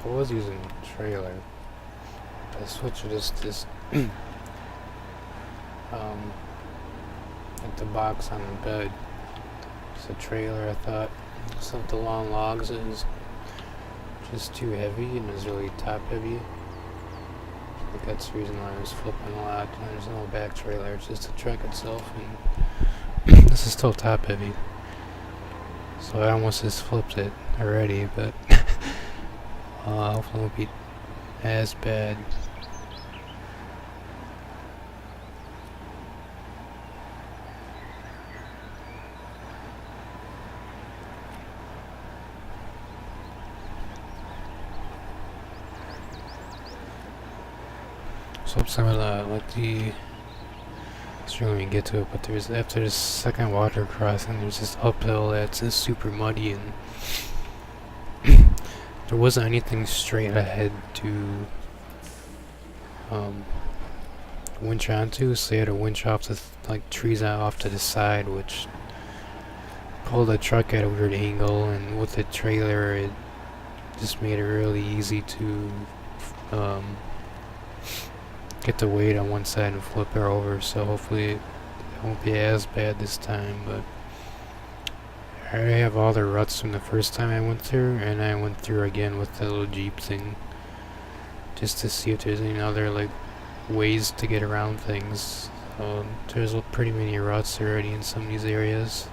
I was using trailer. I switched this like the box on the bed. It's a trailer. I thought some of the long logs is just too heavy and is really top heavy. I think that's the reason why I was flipping a lot. And there's no back trailer, it's just the truck itself, and this is still top heavy. So I almost just flipped it already, but hopefully it won't be as bad. So some of the sure when we get to it, but there's after this second water crossing, there's this uphill that's just super muddy, and there wasn't anything straight ahead to winch onto, so you had to winch off the trees out off to the side, which pulled the truck at a weird angle, and with the trailer, it just made it really easy to get the weight on one side and flip her over, so hopefully it won't be as bad this time. But I already have all the ruts from the first time I went through, and I went through again with the little Jeep thing just to see if there's any other ways to get around things. There's pretty many ruts already in some of these areas.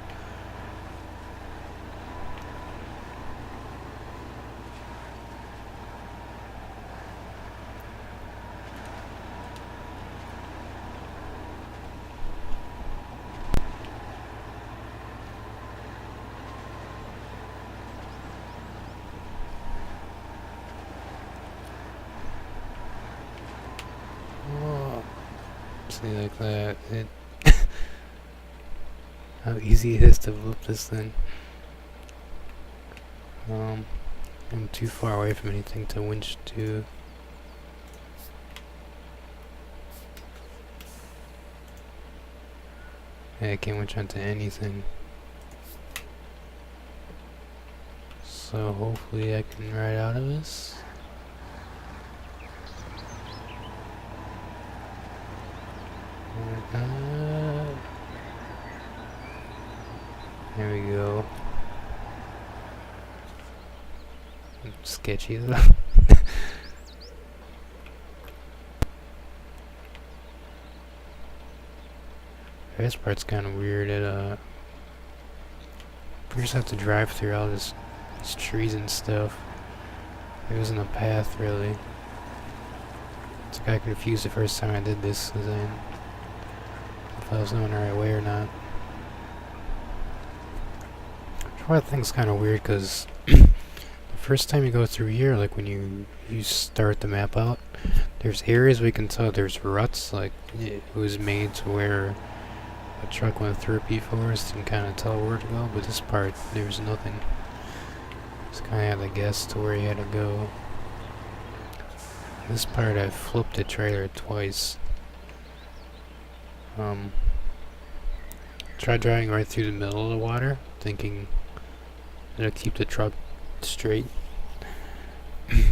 See, like that, how easy it is to flip this thing. I'm too far away from anything to winch to. Yeah, I can't winch onto anything. So hopefully I can ride out of this. There we go. Sketchy though. This part's kind of weird. We just have to drive through all these trees and stuff. There wasn't a path really. So I got confused the first time I did this, because if I was going the right way or not. I think it's kind of weird, because the first time you go through here, like when you start the map out, there's areas where you can tell there's ruts, like it was made to where a truck went through it before, so you can kind of tell where to go, but this part, there's nothing. Just kind of had to guess to where you had to go. This part, I flipped the trailer twice. Tried driving right through the middle of the water, thinking it'll keep the truck straight.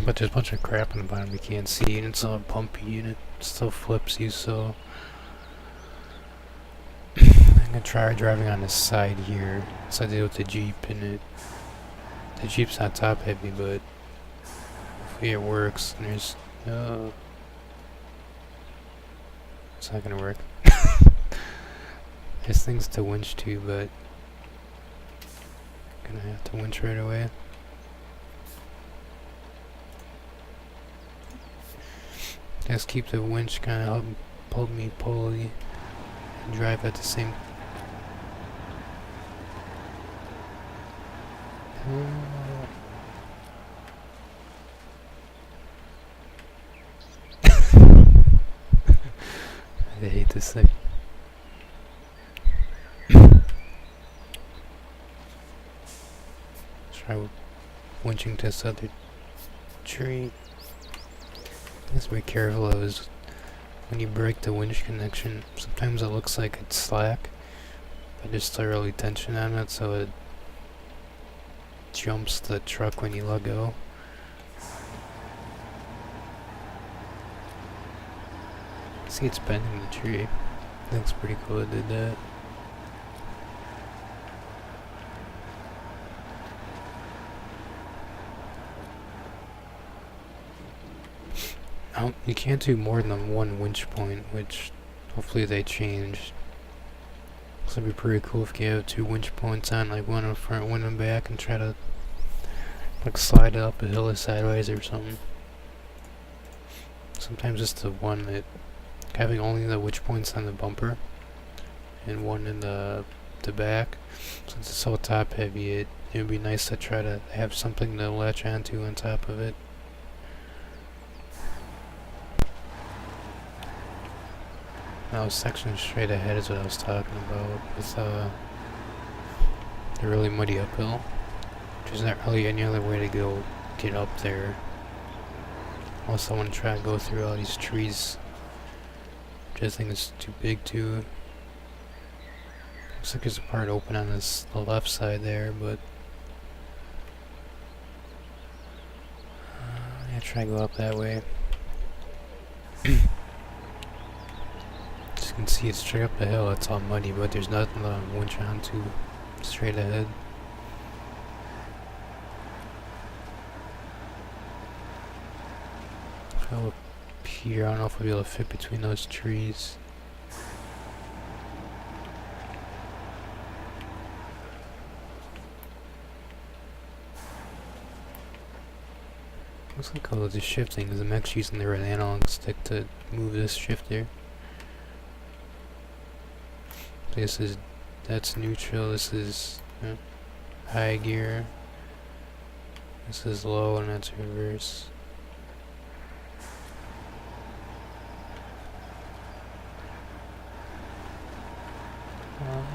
But there's a bunch of crap on the bottom you can't see, and it's all bumpy, and it still flips you, so I'm gonna try driving on the side here, as I did with the Jeep, and the Jeep's not top heavy, but hopefully it works, and there's it's not gonna work. There's things to winch to, but gonna have to winch right away. Just keep the winch kind of hold me pulley and drive at the same. I hate this thing. Try winching to this other tree. Just be careful of is when you break the winch connection, sometimes it looks like it's slack, but there's still really tension on it, so it jumps the truck when you let go. See, it's bending the tree. Looks pretty cool it did that. You can't do more than one winch point, which hopefully they change. So it'd be pretty cool if you have 2 winch points on, like one in front, one in back, and try to like slide it up a hill or sideways or something. Sometimes it's the one that having only the winch points on the bumper and one in the back. Since it's so top heavy, it would be nice to try to have something to latch onto on top of it. Now section straight ahead is what I was talking about, with the really muddy uphill. There's not really any other way to go get up there. Also, I want to try to go through all these trees, which I think is too big too. Looks like there's a part open on the left side there, but I'm gonna try to go up that way. As you can see, it's straight up the hill. It's all muddy, but there's nothing to winch onto straight ahead. Go up here. I don't know if we'll be able to fit between those trees. Looks like all of this shifting because I'm actually using the right analog stick to move this shifter. That's neutral, this is high gear, this is low, and that's reverse.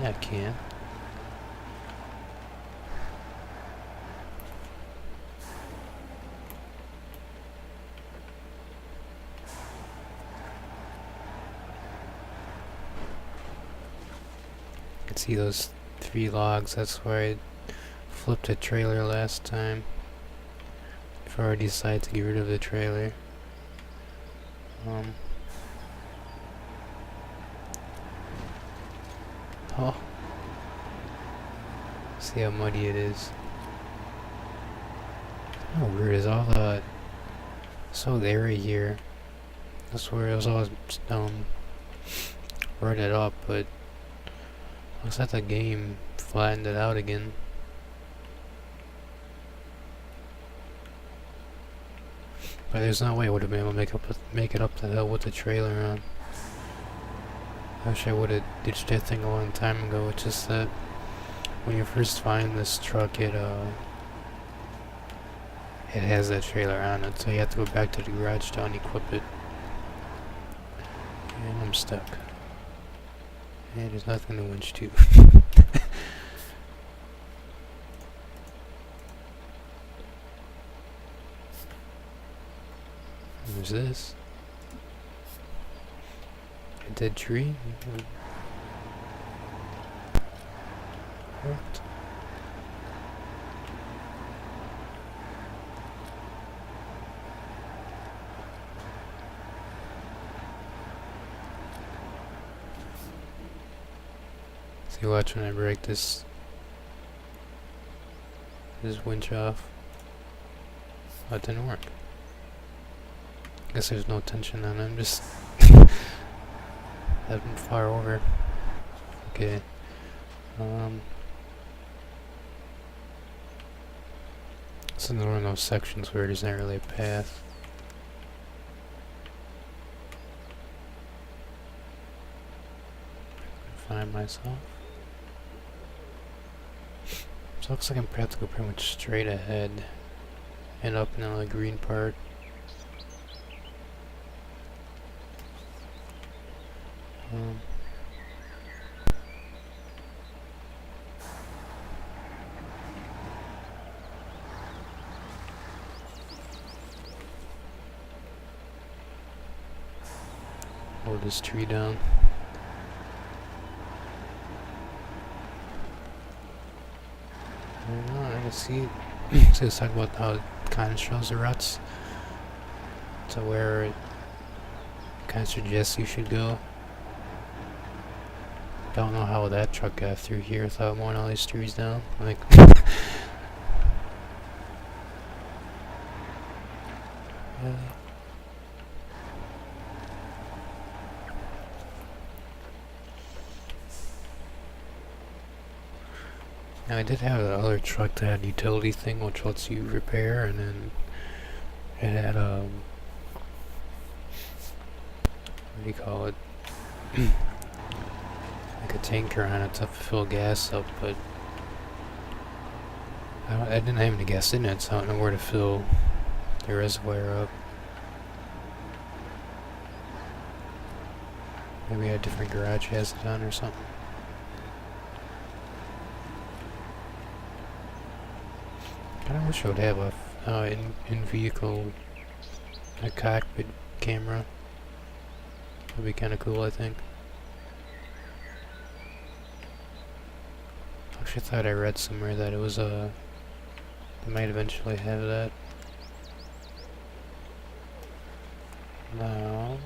Yeah, I can. You can see those 3 logs, that's where I flipped a trailer last time. Before I decided to get rid of the trailer. Oh. See how muddy it is. How weird is all the area here. That's where it was always rutted up, but looks like the game flattened it out again. But there's no way I would have been able to make it up the hill with the trailer on. I wish I would have ditched that thing a long time ago. It's just that when you first find this truck, it has that trailer on it, so you have to go back to the garage to unequip it. And I'm stuck. And there's nothing to winch to. There's this. A dead tree? What? See, watch when I break this winch off. Oh, it didn't work. I guess there's no tension on it, I'm just having far over. Okay. This is one of those sections where there's not really a path. Find myself. So it looks like I'm gonna have to go pretty much straight ahead and up in the green part. Hold this tree down. I don't know, I can see. So let's talk about how it kind of shows the ruts to where it kind of suggest you should go. Don't know how that truck got through here without mowing all these trees down. Like, really? Now, I did have the other truck that had a utility thing which lets you repair, and then it had what do you call it? Like a tanker on it to fill gas up, but I didn't have any gas in it, so I don't know where to fill the reservoir up. Maybe a different garage has it on or something. I wish I would have a in-vehicle cockpit camera. That'd be kind of cool, I think. Actually, I thought I read somewhere that it was they might eventually have that. Now,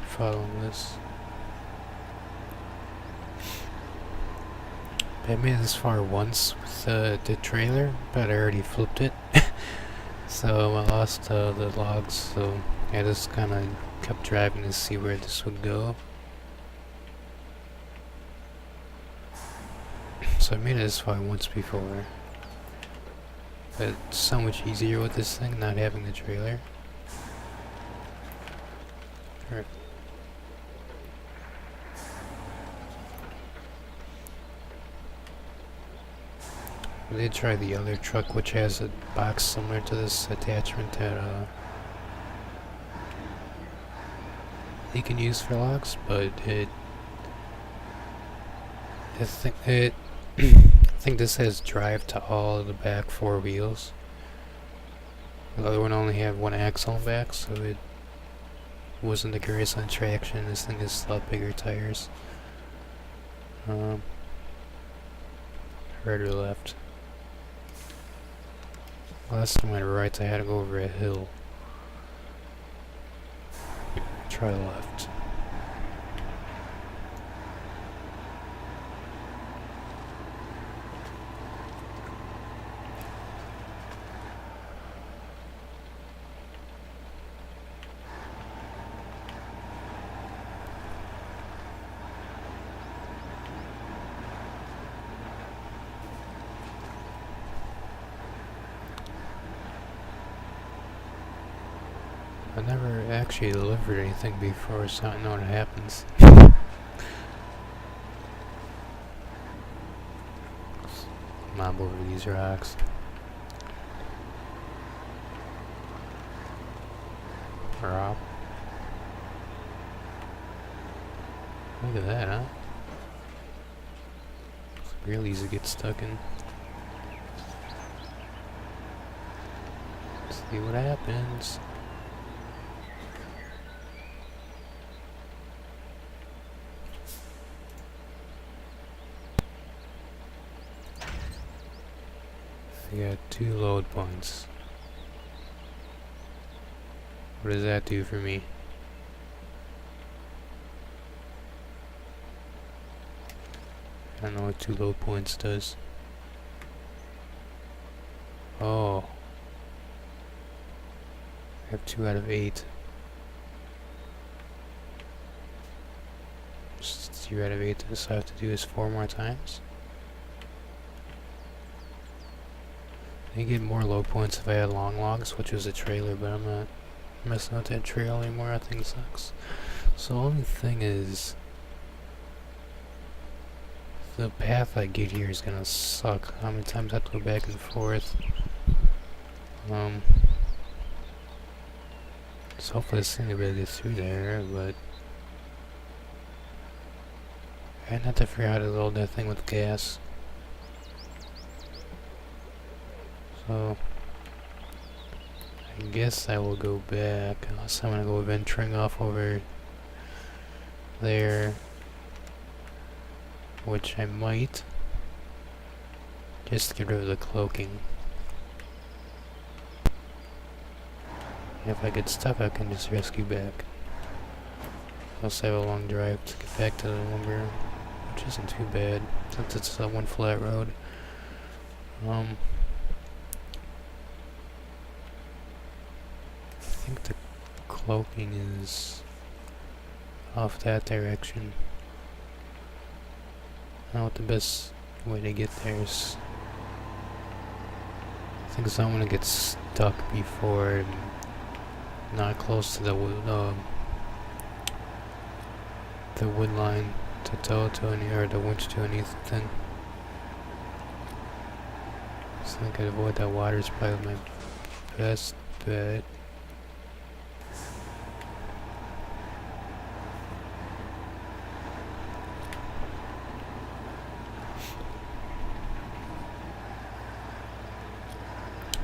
following this. I made it this far once with the trailer, but I already flipped it. So I lost the logs, so I just kind of kept driving to see where this would go. So I made it this far once before. But it's so much easier with this thing, not having the trailer. Alright. I did try the other truck, which has a box similar to this attachment that you can use for logs, but I think this has drive to all of the back four wheels. The other one only had one axle back, so it wasn't the greatest on traction. This thing has a lot bigger tires. Right or left? Last time I went right, I had to go over a hill. Try left. I never actually delivered anything before, so I don't know what happens. Mob over these rocks. Rob. Look at that, huh? It's real easy to get stuck in. Let's see what happens. I got 2 load points. What does that do for me? I don't know what 2 load points does. Oh. I have 2 out of 8. Just 2 out of 8, so I have to do this 4 more times? I get more low points if I had long logs, which was a trailer, but I'm not messing with that trail anymore. That thing sucks. So the only thing is, the path I get here is gonna suck. How many times I have to go back and forth? So hopefully this thing will be able to get through there, but I have to figure out how to load that thing with gas. So I guess I will go back, unless I'm gonna go venturing off over there, which I might, just to get rid of the cloaking. If I get stuck, I can just rescue back. I also have a long drive to get back to the lumber, which isn't too bad since it's one flat road. I think the cloaking is off that direction. I don't know what the best way to get there is. I think so. I'm gonna get stuck before and not close to the wood line to tow to any, or the winch to anything. So I could avoid that water is probably my best bet.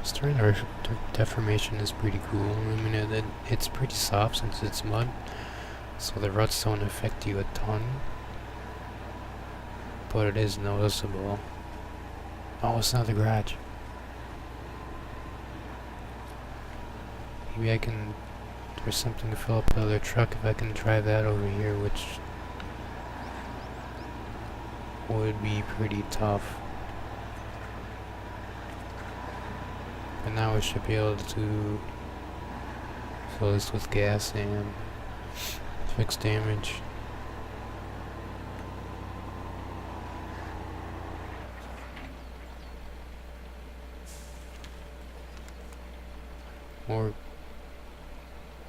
Starting our deformation is pretty cool. I mean, it's pretty soft since it's mud, so the ruts don't affect you a ton, but it is noticeable. Oh, it's not the garage. Maybe I can, there's something to fill up the other truck if I can drive that over here, which would be pretty tough. And now we should be able to fill this with gas and fix damage. Or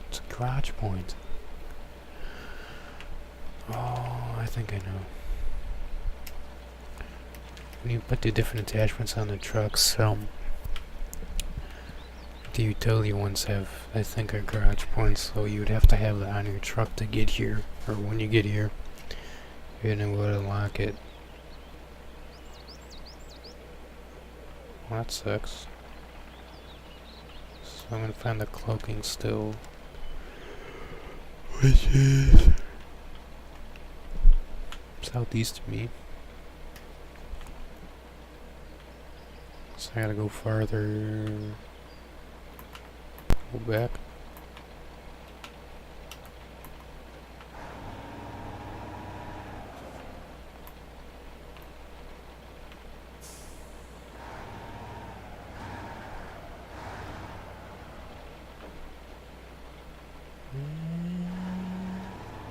it's a garage point. Oh, I think I know. When you put the different attachments on the trucks, the utility ones have, I think, are garage points, so you would have to have that on your truck to get here, or when you get here, you're gonna go to unlock it. Well, that sucks. So I'm gonna find the cloaking still, which is southeast of me. So I gotta go farther. Go back.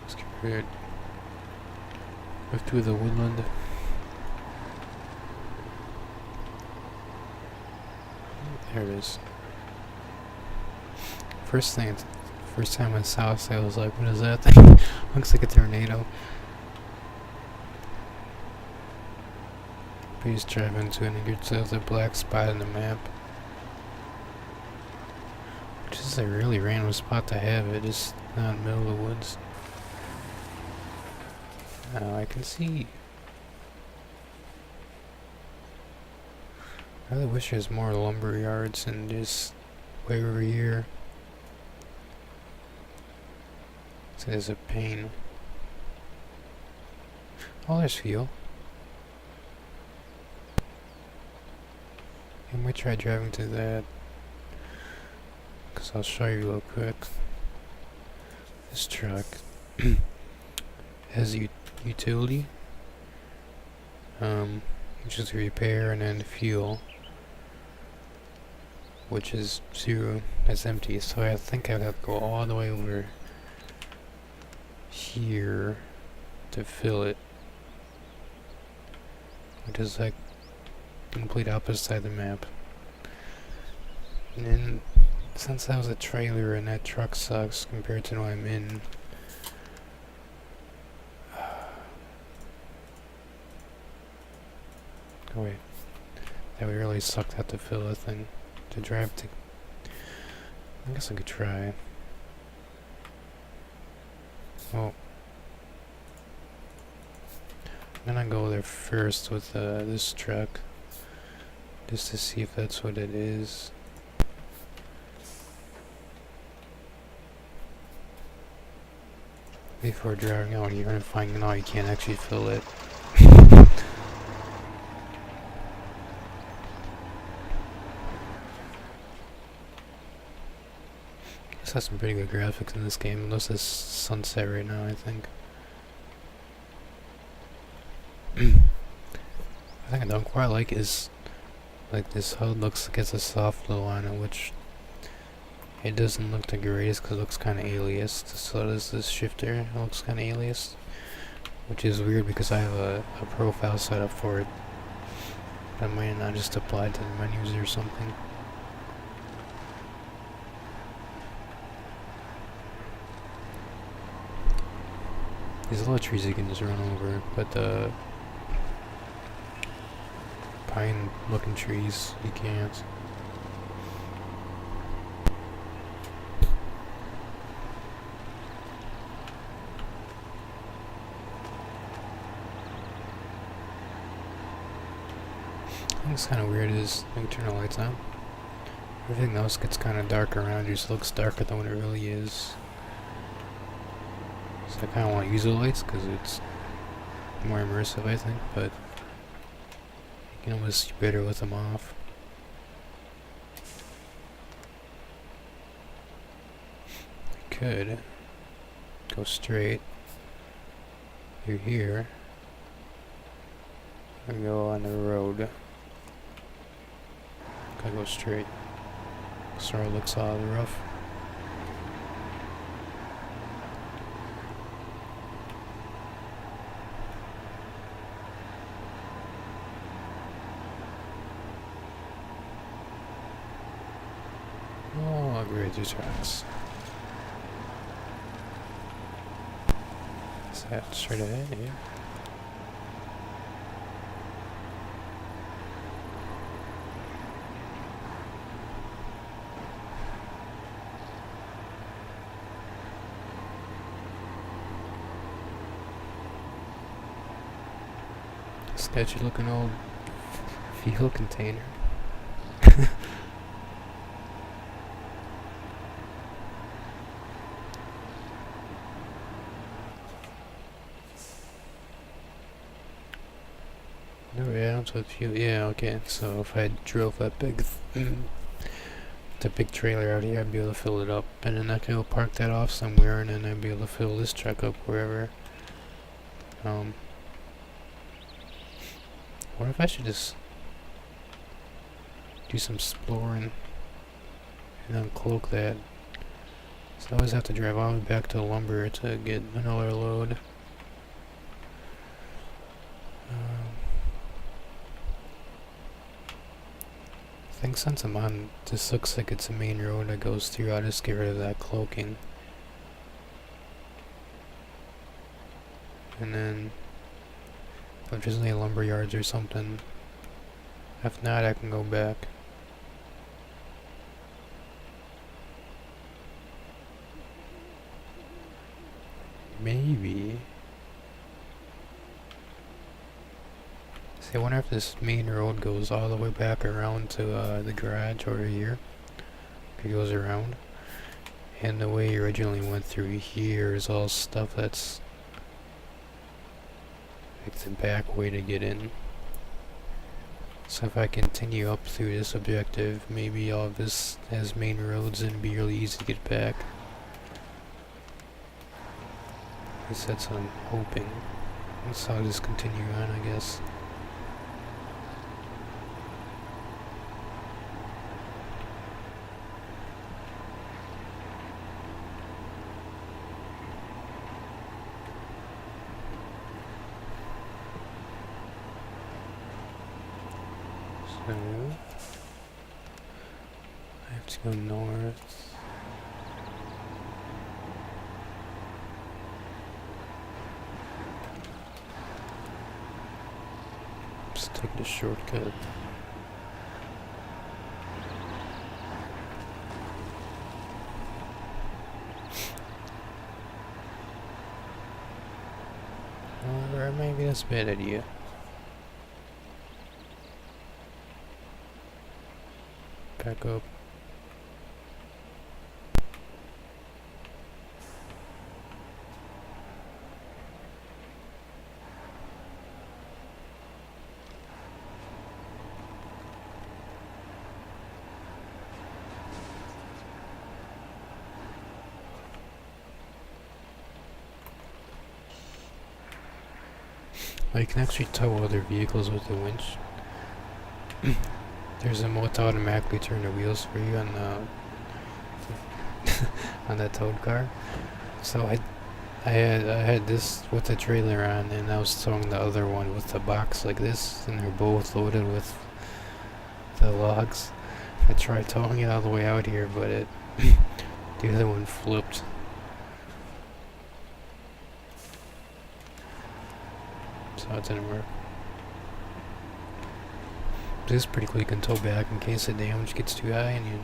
Let's get rid. Go through the woodland. There it is. First time I saw it, I was like, what is that thing? Looks like a tornado. Please drive into it and get yourself a black spot in the map. Which is a really random spot to have it, just not in the middle of the woods. Now I can see. I really wish there's more lumber yards and just way over here. It's a pain. Oh, there's fuel. I might try driving to that, because I'll show you real quick. This truck has utility, which is repair, and then fuel, which is 0. That's empty. So I think I'd have to go all the way over here to fill it, which is like complete opposite side of the map. And then since that was a trailer and that truck sucks compared to what I'm in, oh wait, that would really suck to have to fill a thing to drive to. I guess I could try. Well, I'm gonna go there first with this truck, just to see if that's what it is. Before driving out, you're gonna find out you can't actually fill it. has some pretty good graphics in this game. Unless it's sunset right now, I think. I think I don't quite like is like this HUD looks like it's a soft glow on it, which it doesn't look the greatest because it looks kind of aliased. So does this shifter. It looks kind of aliased, which is weird because I have a profile set up for it. That might not just apply to the menus or something. There's a lot of trees you can just run over, but the pine looking trees you can't. I think it's kind of weird is when you turn the lights on, everything else gets kind of dark around you, so it looks darker than what it really is. So I kind of want to use the lights because it's more immersive, I think, but you can almost do better with them off. I could go straight through here and go on the road. I go straight. Sort of looks all rough. Oh, great, these tracks. Is that straight ahead? Yeah. Sketchy looking old fuel container. No, yeah, I don't know fuel. Yeah, okay. So if I drove that big, the big trailer out here, I'd be able to fill it up, and then I could go park that off somewhere, and then I'd be able to fill this truck up wherever. What if I should just do some exploring and uncloak that? So I always have to drive all the way back to the lumber to get another load. I think since I'm on, this looks like it's a main road that goes through, I'll just get rid of that cloaking. And then if there's any lumber yards or something, if not, I can go back. Maybe. See, I wonder if this main road goes all the way back around to the garage over here. It goes around. And the way you originally went through here is all stuff that's like the back way to get in. So if I continue up through this objective, maybe all of this has main roads and it'd be really easy to get back. At least that's what I'm hoping. So I'll just continue on, I guess. So I have to go north. Just take the shortcut. Or maybe that's a bad idea. Back up. You can actually tow other vehicles with the winch. There's a mode to automatically turn the wheels for you on the on that towed car. So I had this with the trailer on, and I was towing the other one with the box like this, and they're both loaded with the logs. I tried towing it all the way out here, but the other one flipped. So it didn't work. This is pretty cool. You can tow back in case the damage gets too high and it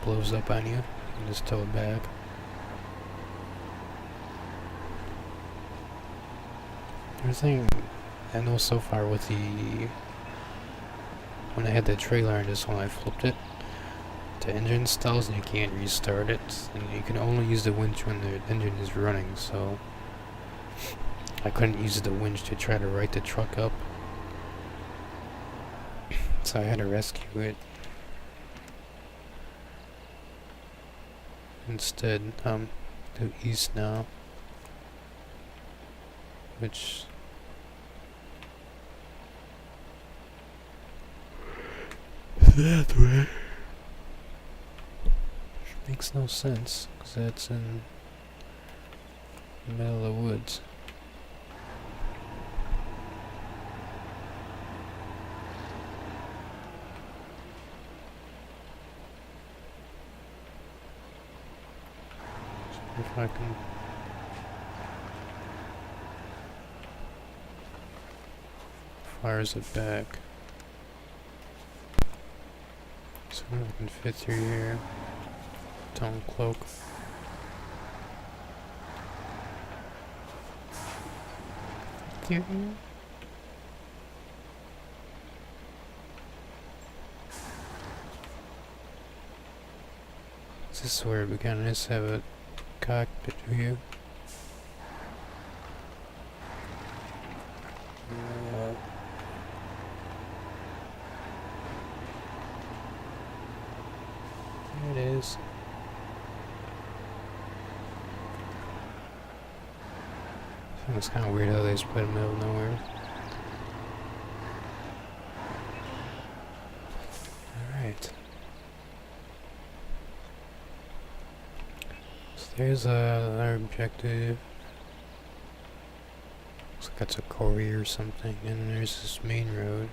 blows up on you. You can just tow it back. Everything I know so far with when I had the trailer on this one, I flipped it. The engine stalls and you can't restart it, and you can only use the winch when the engine is running, so I couldn't use the winch to try to right the truck up. So I had to rescue it. Instead, due east now. Which that way makes no sense, because that's in the middle of the woods. If I can fires it back. So I can fit through here. Uncloak. Here. This is where we kind of just have a cockpit view. There it is. It's kind of weird how they split in the middle of nowhere. Alright. So there's our objective. Looks like that's a quarry or something. And there's this main road.